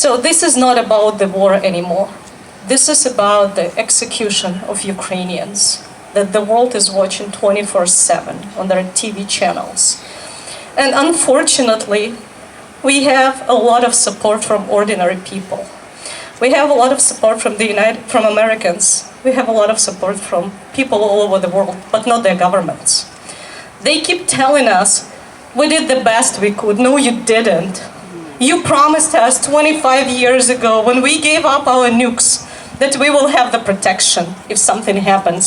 So this is not about the war anymore. This is about the execution of Ukrainians that the world is watching 24/7 on their TV channels. And unfortunately, we have a lot of support from ordinary people. We have a lot of support from from Americans. We have a lot of support from people all over the world, but not their governments. They keep telling us, we did the best we could. No, you didn't. You promised us 25 years ago when we gave up our nukes that we will have the protection if something happens.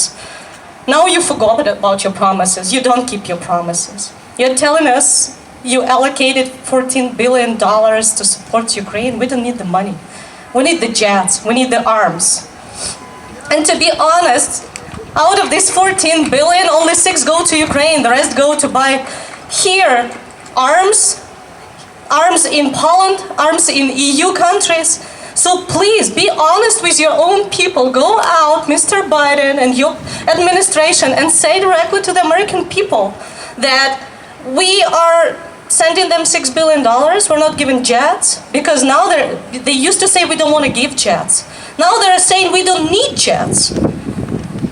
Now you forgot about your promises. You don't keep your promises. You're telling us you allocated $14 billion to support Ukraine. We don't need the money. We need the jets. We need the arms. And to be honest, out of this 14 billion, only 6 go to Ukraine. The rest go to buy here arms in Poland, arms in EU countries. So please be honest with your own people. Go out, Mr. Biden and your administration, and say directly to the American people that we are sending them $6 billion. We're not giving jets, because now they used to say we don't want to give jets. Now they're saying we don't need jets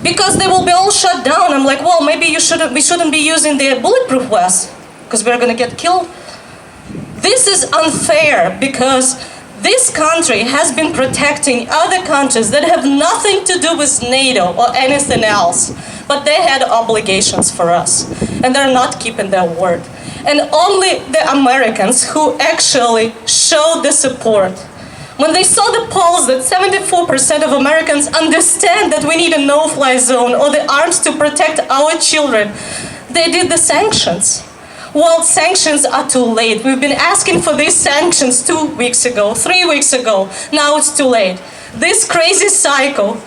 because they will be all shut down. I'm like, well, maybe we shouldn't be using the bulletproof vests because we're going to get killed. This is unfair because this country has been protecting other countries that have nothing to do with NATO or anything else, but they had obligations for us, and they're not keeping their word. And only the Americans who actually showed the support. When they saw the polls that 74% of Americans understand that we need a no-fly zone or the arms to protect our children, they did the sanctions. Well, sanctions are too late. We've been asking for these sanctions 2 weeks ago, 3 weeks ago. Now it's too late. This crazy cycle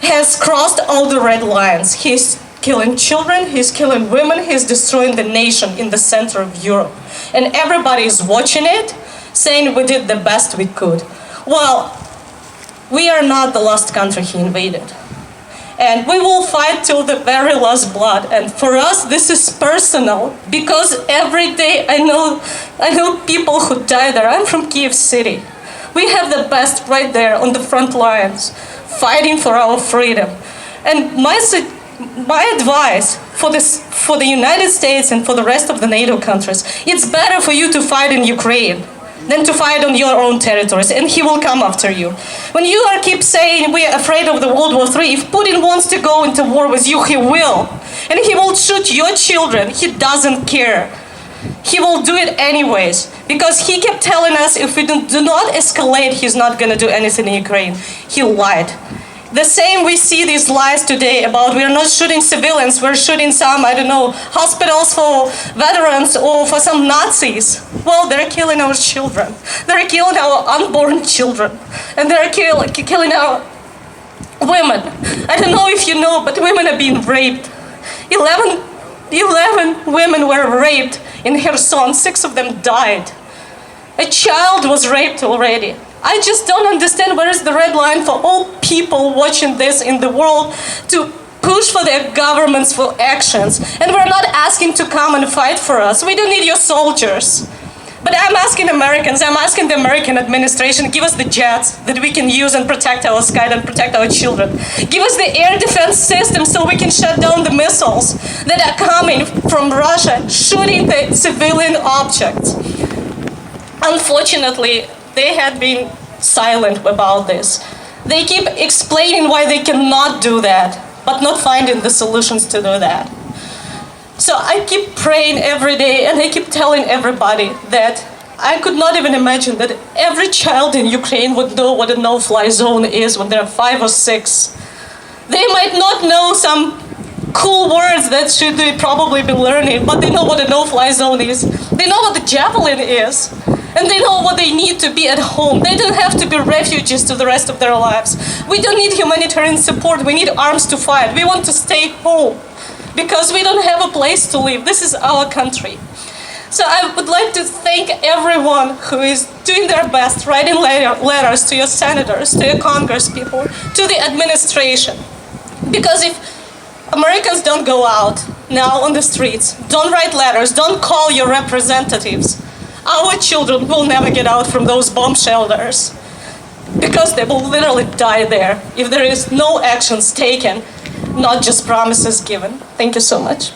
has crossed all the red lines. He's killing children, he's killing women, he's destroying the nation in the center of Europe. And everybody is watching it, saying we did the best we could. Well, we are not the last country he invaded. And we will fight till the very last blood. And for us, this is personal, because every day I know people who die there. I'm from Kyiv City. We have the best right there on the front lines, fighting for our freedom. And my advice for the United States and for the rest of the NATO countries, it's better for you to fight in Ukraine than to fight on your own territories, and he will come after you. When you keep saying we're afraid of the World War III, if Putin wants to go into war with you, he will. And he will shoot your children. He doesn't care. He will do it anyways, because he kept telling us if we do not escalate, he's not going to do anything in Ukraine. He lied. The same we see these lies today about we're not shooting civilians, we're shooting some, I don't know, hospitals for veterans or for some Nazis. Well, they're killing our children. They're killing our unborn children. And they're killing our women. I don't know if you know, but women are being raped. 11 women were raped in Kherson. 6 of them died. A child was raped already. I just don't understand where is the red line for all people watching this in the world to push for their governments for actions. And we're not asking to come and fight for us. We don't need your soldiers. But I'm asking Americans, I'm asking the American administration, give us the jets that we can use and protect our sky and protect our children. Give us the air defense system so we can shut down the missiles that are coming from Russia, shooting the civilian objects. Unfortunately, they had been silent about this. They keep explaining why they cannot do that, but not finding the solutions to do that. So I keep praying every day, and I keep telling everybody that I could not even imagine that every child in Ukraine would know what a no-fly zone is when they're 5 or 6. They might not know some cool words that should they probably be learning, but they know what a no-fly zone is. They know what the javelin is. And they know what they need to be at home. They don't have to be refugees to the rest of their lives. We don't need humanitarian support. We need arms to fight. We want to stay home because we don't have a place to live. This is our country. So I would like to thank everyone who is doing their best, writing letters to your senators, to your congresspeople, to the administration. Because if Americans don't go out now on the streets, don't write letters, don't call your representatives, our children will never get out from those bomb shelters because they will literally die there if there is no actions taken, not just promises given. Thank you so much.